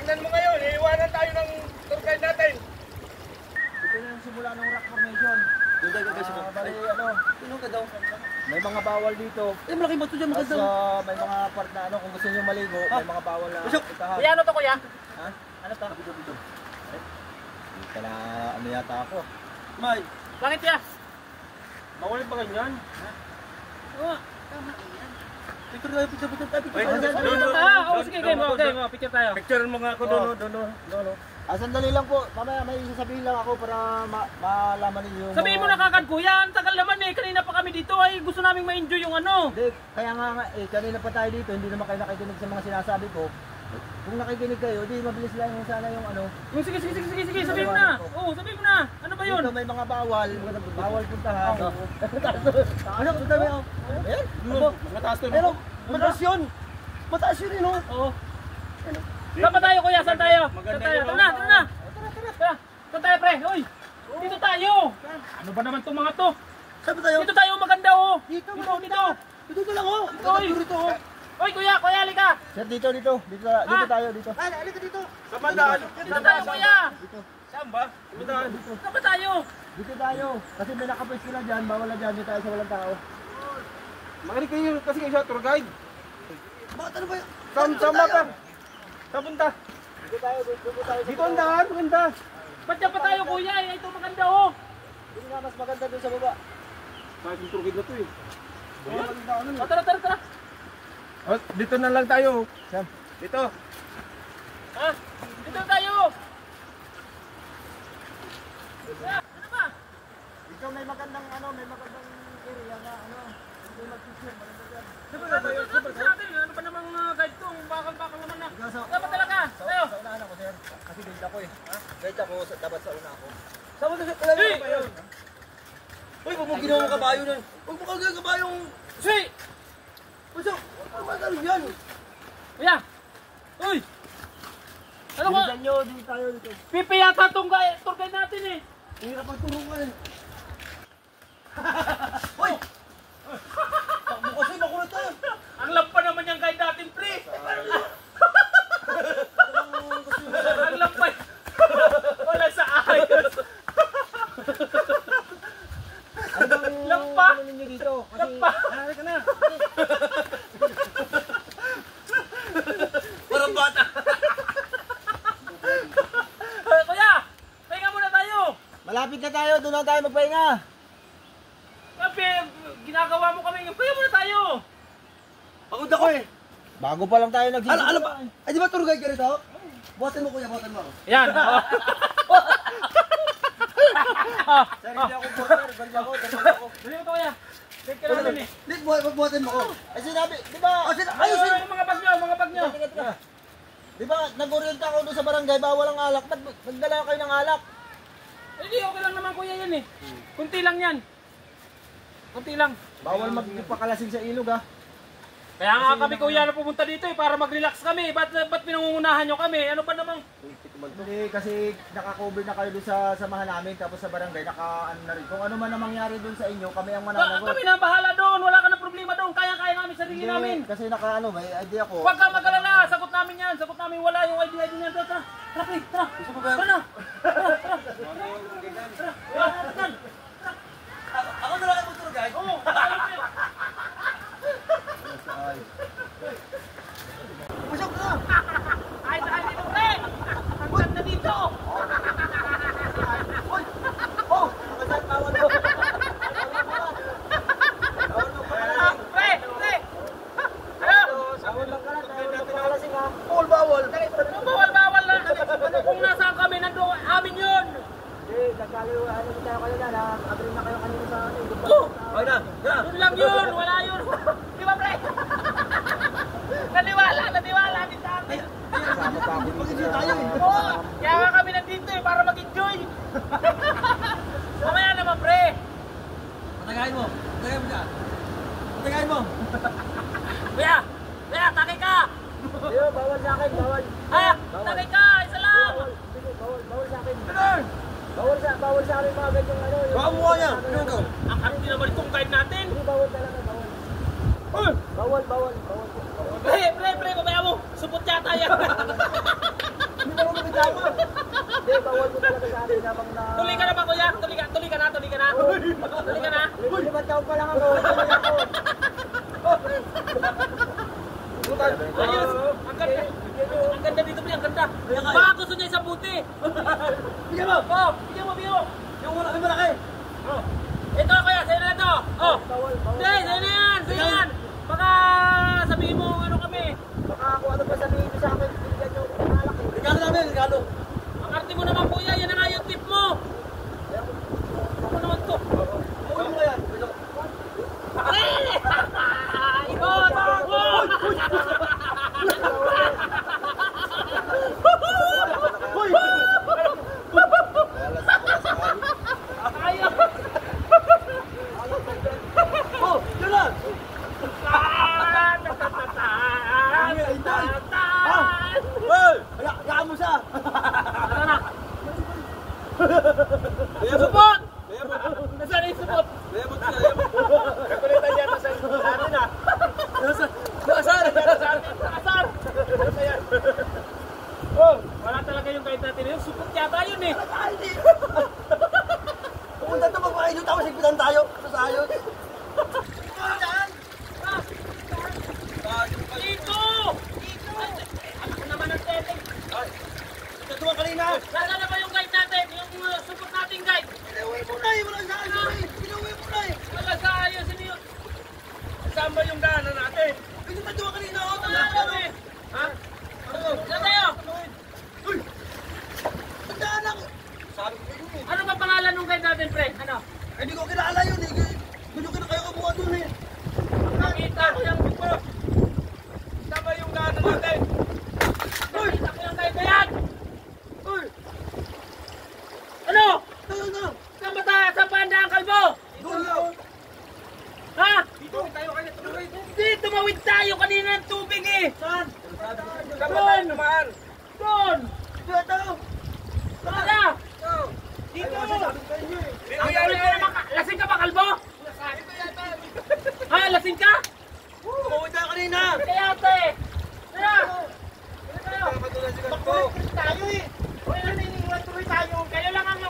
tingnan mo ngayon, iiwanan tayo ng tour guide natin. Ito na yung simula ng rock formation. Bali, ano ka daw? May mga bawal dito. Malaki ba ito dyan? Tapos may mga part na ano, kung gusto nyo maligo, may mga bawal na itahan. Kuya, ano to kuya? Ha? Ano to? Dito. Dito na ano yata ako. May, Bakit ya? bawal ba ganyan? Oo. Picture tayo. Sige, game mo, picture tayo. Picture mo nga ako doon. Sandali lang po. Mamaya may sasabihin lang ako para malaman ninyo. Sabihin mo na kagad kuya, ang tagal naman eh, kanina pa kami dito ay gusto naming ma-enjoy yung ano. Hindi, kaya nga kanina pa tayo dito, hindi naman kayo nakikinig sa mga sinasabi ko. Kung nakikinig kayo, di mabilis lang yung sana yung ano. Sige, sabihin mo na. Oo, sabihin mo na. Ano ba yun? Dito may mga bawal puntahan. Ano, punta mo yun? Ayan, Mataas to. pero mataas yun. Mataas yun no? Oo. Saan ba tayo kuya? Saan tayo? Tara na. Saan tayo pre? Uy! Dito tayo! Ano ba naman itong mga to? Saan ba tayo? Dito tayo maganda oh! Dito. Dito lang oh. Dito. Uy kuya, halika! Sir, dito tayo, dito. Halika dito. Sa bandaan. Dito tayo kuya! Dito. Saan ba? Bandaan. Saan ba tayo? Dito tayo. Kasi may nakapwesto na dyan, bawal na dyan, dito tayo sa walang tao. Makinig kayo kasi kayo sa tour guide. Bakit ano ba yun? Sama ka. Saan punta? Dito tayo. Dito ang daan, maganda. Ba't dyan pa tayo kuya? Ito maganda oh! Dito nga, mas maganda doon sa baba. Kahit yung tour guide na to eh. Tara! Oh, dito na lang tayo. Sam. Dito. Ha? Dito tayo! Ano ba? Dito may magandang area na hindi mag-picture, maganda dyan. Dapat sa atin, ano ba namang guide to? Bakal naman na. Dapat talaga. Tayo. Sa unahan ako, sir. Kasi guide ako eh. Guide ako, dapat sa una ako. Saan mo na siya talaga Hey! kabayo? Uy, huwag mo ginawa mo kabayo nun. Huwag mo kagaya kabayong... Si! Basta, ano ba talaga yan? Kuya! Uy! Ano ko? Bilisan nyo, dito tayo dito. Pipi yata itong tour guide natin eh. Ang hirap ang tulungan eh. Hoy! Takbo kasi, makulit tayo. Ang lampa naman yung guide natin, pre! Ang lampa! Wala sa ayos! Lampa! Ano ninyo dito? Kasi, Lampa! halika na. Parang bata. Kuya! Pahinga muna tayo! Malapit na tayo, doon na tayo magpahinga. Sabi, ginagawa mo kami. Pahinga muna tayo! Pagod ako eh. Bago pa lang tayo nagsisimula. Ano ba? Ay, di ba tour guide ka rito? Buhatan mo kuya, buhatan mo ako. Yan! Sir, hindi ako porter, balik ako. Dali mo ito kuya! Take ka namin eh! Dit, buhatan mo ako. Ay sinabi, di ba? Ayun! Yung mga bag nyo! Di ba, nag-orienta ako doon sa barangay, bawal ang alak. Ba't nagdala kayo ng alak? Hindi, okay lang naman kuya yan eh. Kunti lang yan. Kunti lang. Bawal magpakalasing sa ilog ha. Kaya nga kami kuya na pumunta dito eh, para mag-relax kami. Ba't pinangungunahan nyo kami? Ano ba namang... Hindi, kasi naka-cover na kayo doon sa samahan namin, tapos sa barangay, naka-ano na rin. Kung ano man ang mangyari doon sa inyo, kami ang mananagot. Kami na bahala doon. Wala ka na problema doon. Kaya namin sarili Hindi, namin. kasi naka-ano, may idea ko. Huwag ka mag-alala. Sagot namin yan. Sagot namin wala yung idea niyan. Tara. Tara na. Ako na lang ang tour guide. Oo. Pasok na! Ay, saan dito, pre? Ang ganda dito. Oh! Nakasal, bawal mo! Pre! Ano? Bawal lang ka na, tayo magpakalasing ha. Bawal! Bawal na. Kung nasaan kami, nandoon amin yun. Hindi, nagkaliwaan tayo kayo na, agree na kayo kanina sa ano. Okay na! Doon lang yun. Wala yun. Di ba, pre? Naniwala din sa amin. Mag-enjoy tayo eh. Oo, kaya nga kami nandito eh, para mag-enjoy. Mamaya naman, pre. Patagayin mo dyan. Patagayin mo. Kuya, takay ka. Hindi, bawal sa akin, bawal. Ha? Takay ka, isa lang. Sige, bawal sa akin. Ganun! Bawal sa akin mga ganyang ano. Baka mukha niya. Ang karti naman itong guide natin. Hindi, bawal talaga, bawal. Pre, Bawal. kumaya mo. Supot yata yan. sama. Hindi, bawal mo talaga sa akin habang na... Tuloy ka na ba kuya? Tuloy ka na. Tuloy ka na. 5 taon pa lang ako. Tuloy ako. Ayos. Ang ganda dito pre, ang ganda. Baka gusto niya isang buti. Bigyan mo. Oh, bigyan mo. Yung malaki. Oh. Ito kuya, sa'yo na ito. Oh. Bawal. Hindi, sa'yo na yan. Baka sabihin mo ano kami. Baka kung ano pa sabihin niyo sa akin, binigyan niyo ng malaki. Regalo namin, regalo. Ang arte mo naman kuya, yan na nga yung tip mo. Ako naman to. Uy mo yan. Ayun! Uy! Ayun! Oh, yun lang. Uy! Hayaan mo siya. Supot! Nasaan yung supot? Kakulitan niya sa atin ah. Asar! Asar! Oh, wala talaga yung kahit natin. Yung supot yata yun eh. Pumunta ito magpakaino tapos higpitan tayo. Sasayot. Dito! Ako naman ang teteng. Ito nga kanina. Nasaan na ba yung guide natin? Yung supot nating guide? Pinauwi mo na eh. Wala sa ayos. Pinauwi mo na eh. Wala sa ayos. Hindi yun. Saan ba yung daanan natin? Pinunta ito nga kanina. Oh, Wala kami. Ha? Saan tayo? Uy! Tandaan lang. Sabi ko yun eh. Ano ba pangalan ng guide natin, pre? Ano? Hindi ko kilala yun eh. Gusto ko na kayo kumuha dun eh. Nakita ko yung buko. Saan ba yung daanan natin? Nakita ko yung guide na yan. Uy! Ano? Tayo na. Saan ba tayo? Saan ba ang daan, kalbo? Doon na. Ha? Dito tayo kanya tuloy. Hindi, tumawid tayo kanina ng tubig eh. Saan? Doon! Doon! Dito tayo. Saan na? Dito. Sabi ko sa inyo eh. Ang kulit mo naman, lasing ka ba, kalbo? Ha, lasing ka? Tumawid tayo kanina. Kaya ate! Kaya! Kaya tayo! Kapatulan si Ganto. Tayo eh! Wala na iniwan tuloy tayo. Kayo lang ang